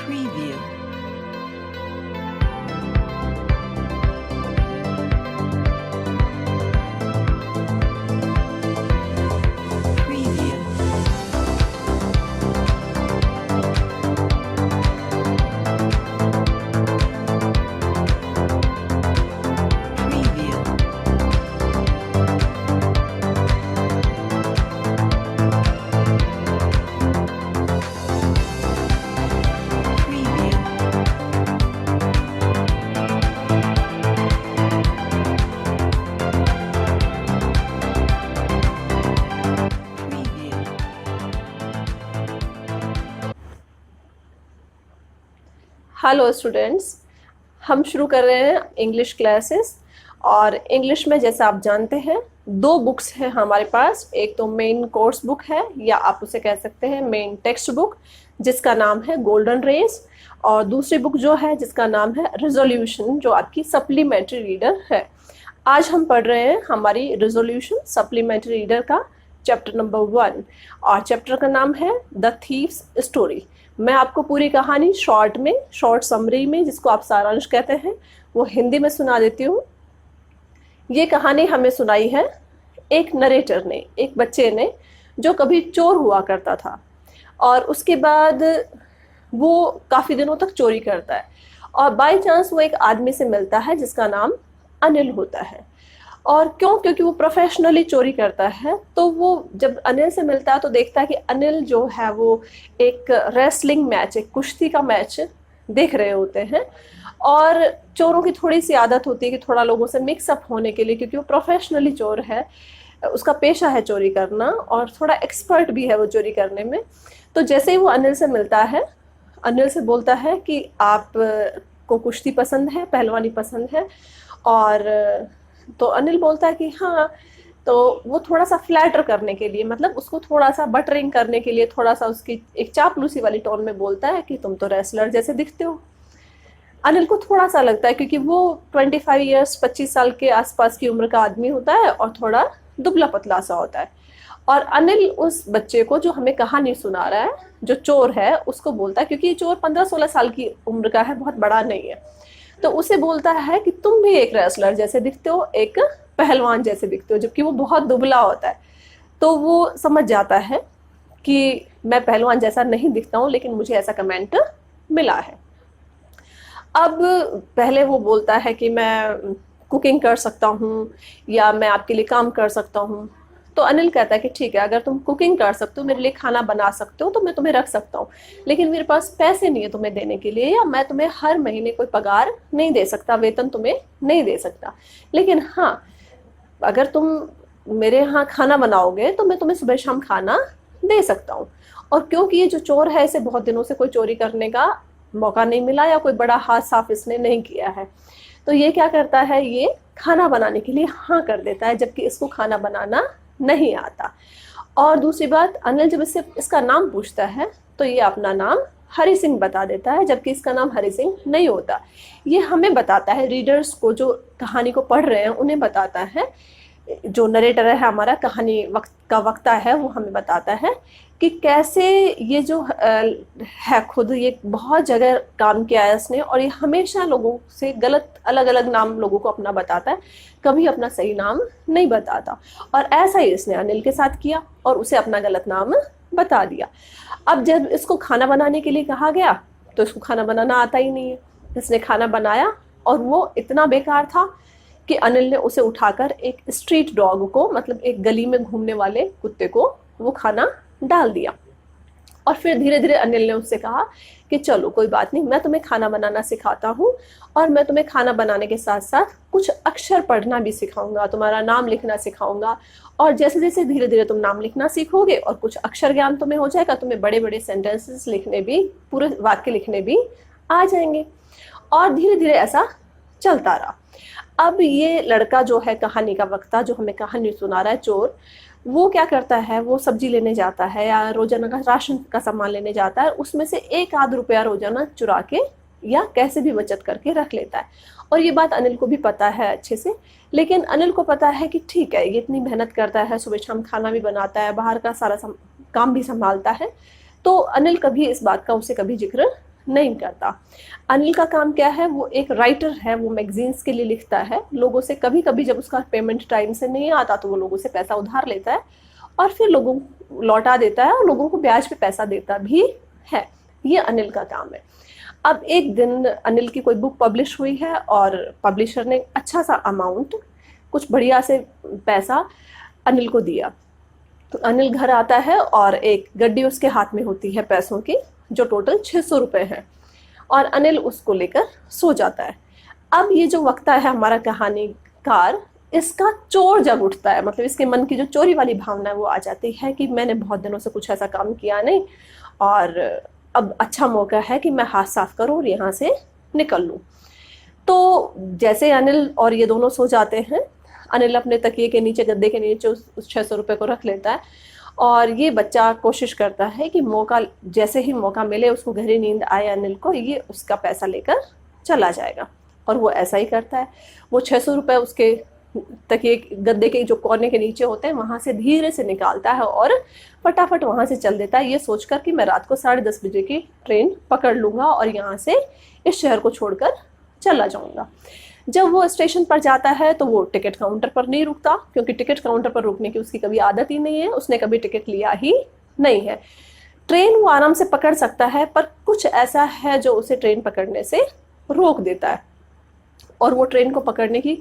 Preview. Preview. Preview. Preview. Preview. Hello students, हम शुरू कर रहे हैं इंग्लिश क्लासेस। और इंग्लिश में जैसा आप जानते हैं दो बुक्स हैं हमारे पास। एक तो मेन कोर्स बुक है या आप उसे कह सकते हैं मेन टेक्स्ट बुक, जिसका नाम है गोल्डन रेस। और दूसरी बुक जो है जिसका नाम है रिजोल्यूशन, जो आपकी सप्लीमेंट्री रीडर है। आज हम पढ़ रहे हैं हमारी रिजोल्यूशन सप्लीमेंट्री रीडर का चैप्टर नंबर 1, और चैप्टर का नाम है द थीव्स स्टोरी। मैं आपको पूरी कहानी शॉर्ट समरी में, जिसको आप सारांश कहते हैं, वो हिंदी में सुना देती हूँ। ये कहानी हमें सुनाई है एक नरेटर ने, एक बच्चे ने, जो कभी चोर हुआ करता था और उसके बाद वो काफ़ी दिनों तक चोरी करता है। और बाय चांस वो एक आदमी से मिलता है जिसका नाम अनिल होता है। और क्योंकि वो प्रोफेशनली चोरी करता है, तो वो जब अनिल से मिलता है तो देखता है कि अनिल जो है वो एक रेसलिंग मैच, एक कुश्ती का मैच देख रहे होते हैं। और चोरों की थोड़ी सी आदत होती है कि थोड़ा लोगों से मिक्सअप होने के लिए, क्योंकि वो प्रोफेशनली चोर है, उसका पेशा है चोरी करना और थोड़ा एक्सपर्ट भी है वो चोरी करने में। तो जैसे ही वो अनिल से मिलता है, अनिल से बोलता है कि आप को कुश्ती पसंद है, पहलवानी पसंद है। और तो अनिल बोलता है कि हाँ। तो वो थोड़ा सा फ्लैटर करने के लिए, मतलब उसको थोड़ा सा बटरिंग करने के लिए, थोड़ा सा उसकी एक चापलूसी वाली टोन में बोलता है कि तुम तो रेसलर जैसे दिखते हो। अनिल को थोड़ा सा लगता है, क्योंकि वो 25 ईयर्स 25 साल के आसपास की उम्र का आदमी होता है और थोड़ा दुबला पतला सा होता है। और अनिल उस बच्चे को जो हमें कहानी सुना रहा है, जो चोर है, उसको बोलता है, क्योंकि ये चोर 15-16 साल की उम्र का है, बहुत बड़ा नहीं है। तो उसे बोलता है कि तुम भी एक रेसलर जैसे दिखते हो, एक पहलवान जैसे दिखते हो, जबकि वो बहुत दुबला होता है। तो वो समझ जाता है कि मैं पहलवान जैसा नहीं दिखता हूँ, लेकिन मुझे ऐसा कमेंट मिला है। अब पहले वो बोलता है कि मैं कुकिंग कर सकता हूँ या मैं आपके लिए काम कर सकता हूँ। तो अनिल कहता है कि ठीक है, अगर तुम कुकिंग कर सकते हो, मेरे लिए खाना बना सकते हो, तो मैं तुम्हें रख सकता हूँ, लेकिन मेरे पास पैसे नहीं है तुम्हें देने के लिए, या मैं तुम्हें हर महीने कोई पगार नहीं दे सकता, वेतन तुम्हें नहीं दे सकता। लेकिन हाँ, अगर तुम मेरे यहाँ खाना बनाओगे तो मैं तुम्हें सुबह शाम खाना दे सकता हूँ। और क्योंकि ये जो चोर है, इसे बहुत दिनों से कोई चोरी करने का मौका नहीं मिला या कोई बड़ा हाथ साफ इसने नहीं किया है, तो ये क्या करता है, ये खाना बनाने के लिए हाँ कर देता है, जबकि इसको खाना बनाना नहीं आता। और दूसरी बात, अनिल जब इससे इसका नाम पूछता है तो ये अपना नाम हरि सिंह बता देता है, जबकि इसका नाम हरि सिंह नहीं होता। ये हमें बताता है, रीडर्स को, जो कहानी को पढ़ रहे हैं उन्हें बताता है, जो नरेटर है हमारा, कहानी वक्त का वक्ता है, वो हमें बताता है कि कैसे ये जो है, खुद ये बहुत जगह काम किया है इसने, और ये हमेशा लोगों से गलत अलग अलग नाम लोगों को अपना बताता है, कभी अपना सही नाम नहीं बताता। और ऐसा ही इसने अनिल के साथ किया और उसे अपना गलत नाम बता दिया। अब जब इसको खाना बनाने के लिए कहा गया तो इसको खाना बनाना आता ही नहीं है। इसने खाना बनाया और वो इतना बेकार था कि अनिल ने उसे उठाकर एक स्ट्रीट डॉग को, मतलब एक गली में घूमने वाले कुत्ते को, वो खाना डाल दिया। और फिर धीरे धीरे अनिल ने उससे कहा कि चलो कोई बात नहीं, मैं तुम्हें खाना बनाना सिखाता हूँ, और मैं तुम्हें खाना बनाने के साथ साथ कुछ अक्षर पढ़ना भी सिखाऊंगा, तुम्हारा नाम लिखना सिखाऊंगा। और जैसे जैसे धीरे धीरे तुम नाम लिखना सीखोगे और कुछ अक्षर ज्ञान तुम्हें हो जाएगा, तुम्हें बड़े बड़े सेंटेंसेस लिखने भी, पूरे वाक्य लिखने भी आ जाएंगे। और धीरे धीरे ऐसा चलता रहा। अब ये लड़का जो है, कहानी का वक्ता, जो हमें कहानी सुना रहा है, चोर, वो क्या करता है, वो सब्जी लेने जाता है या रोजाना का राशन का सामान लेने जाता है, उसमें से 1 आध रुपया रोजाना चुरा के या कैसे भी बचत करके रख लेता है। और ये बात अनिल को भी पता है अच्छे से, लेकिन अनिल को पता है कि ठीक है, ये इतनी मेहनत करता है, सुबह शाम खाना भी बनाता है, बाहर का सारा काम भी संभालता है, तो अनिल कभी इस बात का उसे कभी जिक्र नहीं करता। अनिल का काम क्या है, वो एक राइटर है, वो मैगजीन्स के लिए लिखता है लोगों से। कभी कभी जब उसका पेमेंट टाइम से नहीं आता तो वो लोगों से पैसा उधार लेता है और फिर लोगों को लौटा देता है और लोगों को ब्याज पे पैसा देता भी है। ये अनिल का काम है। अब एक दिन अनिल की कोई बुक पब्लिश हुई है और पब्लिशर ने अच्छा सा अमाउंट, कुछ बढ़िया से पैसा अनिल को दिया। तो अनिल घर आता है और एक गड्डी उसके हाथ में होती है पैसों की, जो टोटल 600 रुपये है, और अनिल उसको लेकर सो जाता है। अब ये जो वक्ता है हमारा कहानीकार, इसका चोर जब उठता है, मतलब इसके मन की जो चोरी वाली भावना है वो आ जाती है कि मैंने बहुत दिनों से कुछ ऐसा काम किया नहीं और अब अच्छा मौका है कि मैं हाथ साफ करूं और यहाँ से निकल लूं। तो जैसे अनिल और ये दोनों सो जाते हैं, अनिल अपने तकिए के नीचे, गद्दे के नीचे उस 600 रुपये को रख लेता है और ये बच्चा कोशिश करता है कि मौका, जैसे ही मौका मिले, उसको गहरी नींद आए अनिल को, ये उसका पैसा लेकर चला जाएगा। और वो ऐसा ही करता है। वो 600 रुपये उसके तकिए, गद्दे के जो कोने के नीचे होते हैं, वहाँ से धीरे से निकालता है और फटाफट वहाँ से चल देता है, ये सोचकर कि मैं रात को 10:30 बजे की ट्रेन पकड़ लूँगा और यहाँ से इस शहर को छोड़कर चला जाऊँगा। जब वो स्टेशन पर जाता है तो वो टिकट काउंटर पर नहीं रुकता, क्योंकि टिकट काउंटर पर रुकने की उसकी कभी आदत ही नहीं है, उसने कभी टिकट लिया ही नहीं है। ट्रेन वो आराम से पकड़ सकता है, पर कुछ ऐसा है जो उसे ट्रेन पकड़ने से रोक देता है और वो ट्रेन को पकड़ने की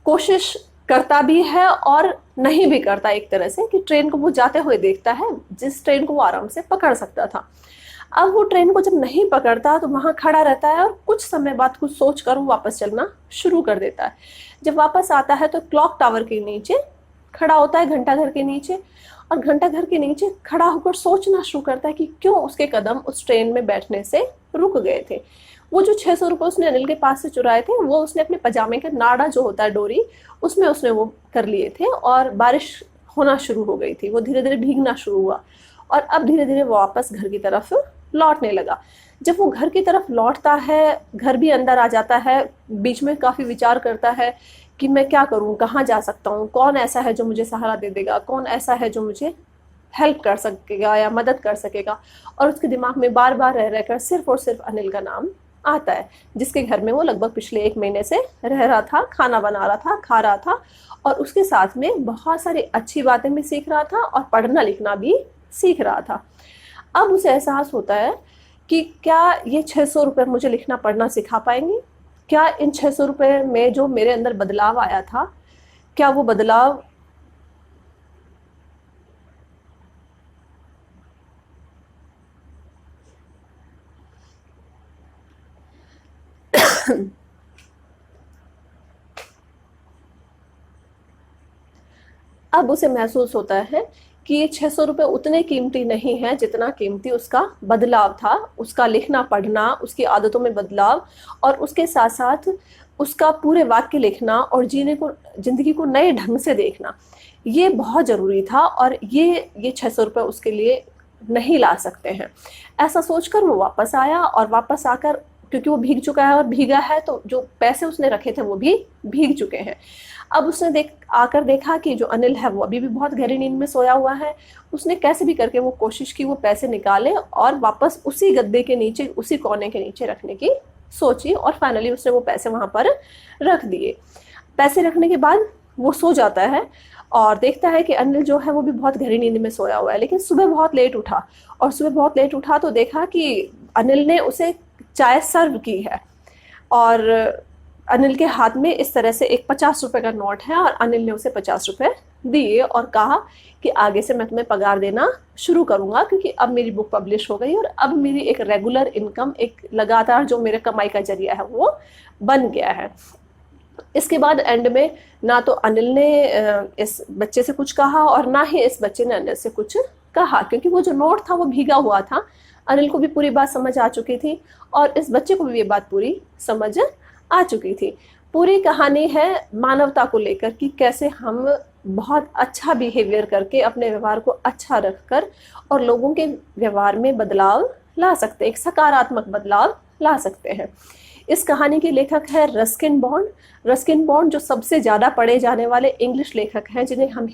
कोशिश करता भी है और नहीं भी करता एक तरह से, कि ट्रेन को वो जाते हुए देखता है जिस ट्रेन को वो आराम से पकड़ सकता था। अब वो ट्रेन को जब नहीं पकड़ता तो वहाँ खड़ा रहता है और कुछ समय बाद कुछ सोच कर वो वापस चलना शुरू कर देता है। जब वापस आता है तो क्लॉक टावर के नीचे खड़ा होता है, घंटाघर के नीचे, और घंटाघर के नीचे खड़ा होकर सोचना शुरू करता है कि क्यों उसके कदम उस ट्रेन में बैठने से रुक गए थे। वो जो 600 रुपये उसने अनिल के पास से चुराए थे, वो उसने अपने पजामे का नाड़ा जो होता है, डोरी, उसमें उसने वो कर लिए थे और बारिश होना शुरू हो गई थी। वो धीरे धीरे भीगना शुरू हुआ और अब धीरे धीरे वो वापस घर की तरफ लौटने लगा। जब वो घर की तरफ लौटता है, घर भी अंदर आ जाता है, बीच में काफ़ी विचार करता है कि मैं क्या करूं, कहाँ जा सकता हूं, कौन ऐसा है जो मुझे सहारा दे देगा, कौन ऐसा है जो मुझे हेल्प कर सकेगा या मदद कर सकेगा। और उसके दिमाग में बार बार रह रहकर सिर्फ और सिर्फ अनिल का नाम आता है, जिसके घर में वो लगभग पिछले 1 महीने से रह रहा था, खाना बना रहा था, खा रहा था और उसके साथ में बहुत सारी अच्छी बातें भी सीख रहा था और पढ़ना लिखना भी सीख रहा था। अब उसे एहसास होता है कि क्या ये 600 रुपये मुझे लिखना पढ़ना सिखा पाएंगे? क्या इन 600 रुपये में जो मेरे अंदर बदलाव आया था, क्या वो बदलाव अब उसे महसूस होता है कि ये 600 रुपये उतने कीमती नहीं है जितना कीमती उसका बदलाव था, उसका लिखना पढ़ना, उसकी आदतों में बदलाव और उसके साथ साथ उसका पूरे वाक्य लिखना और जीने को, ज़िंदगी को नए ढंग से देखना, ये बहुत ज़रूरी था और ये 600 रुपये उसके लिए नहीं ला सकते हैं। ऐसा सोचकर वो वापस आया और वापस आकर, क्योंकि वो भीग चुका है और भीगा है तो जो पैसे उसने रखे थे वो भी भीग चुके हैं। अब उसने आकर देखा कि जो अनिल है वो अभी भी बहुत गहरी नींद में सोया हुआ है। उसने कैसे भी करके वो कोशिश की वो पैसे निकाले और वापस उसी गद्दे के नीचे, उसी कोने के नीचे रखने की सोची और फाइनली उसने वो पैसे वहाँ पर रख दिए। पैसे रखने के बाद वो सो जाता है और देखता है कि अनिल जो है वो भी बहुत गहरी नींद में सोया हुआ है। लेकिन सुबह बहुत लेट उठा और सुबह बहुत लेट उठा तो देखा कि अनिल ने उसे चाय सर्व की है और अनिल के हाथ में इस तरह से एक 50 रुपये का नोट है और अनिल ने उसे 50 रुपये दिए और कहा कि आगे से मैं तुम्हें पगार देना शुरू करूँगा, क्योंकि अब मेरी बुक पब्लिश हो गई और अब मेरी एक रेगुलर इनकम, एक लगातार जो मेरे कमाई का जरिया है वो बन गया है। इसके बाद एंड में ना तो अनिल ने इस बच्चे से कुछ कहा और ना ही इस बच्चे ने अनिल से कुछ कहा, क्योंकि वो जो नोट था वो भीगा हुआ था। अनिल को भी पूरी बात समझ आ चुकी थी और इस बच्चे को भी ये बात पूरी समझ आ चुकी थी। पूरी कहानी है मानवता को लेकर कि कैसे हम बहुत अच्छा बिहेवियर करके अपने व्यवहार को अच्छा रखकर और लोगों के व्यवहार में बदलाव ला सकते हैं, एक सकारात्मक बदलाव ला सकते हैं। इस कहानी के लेखक है रस्किन बॉन्ड। रस्किन बॉन्ड जो सबसे ज़्यादा पढ़े जाने वाले इंग्लिश लेखक हैं, जिन्हें हम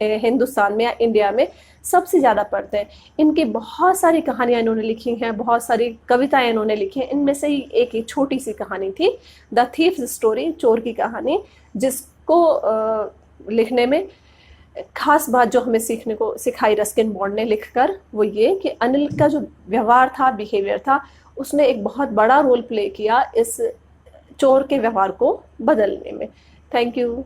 हिंदुस्तान में या इंडिया में सबसे ज़्यादा पढ़ते हैं। इनकी बहुत सारी कहानियाँ इन्होंने लिखी हैं, बहुत सारी कविताएं इन्होंने लिखी हैं। इनमें से ही एक छोटी सी कहानी थी द थीफ्स स्टोरी, चोर की कहानी, जिसको लिखने में खास बात जो हमें सीखने को सिखाई रस्किन बॉन्ड ने लिखकर, वो ये कि अनिल का जो व्यवहार था, बिहेवियर था, उसने एक बहुत बड़ा रोल प्ले किया इस चोर के व्यवहार को बदलने में। Thank you.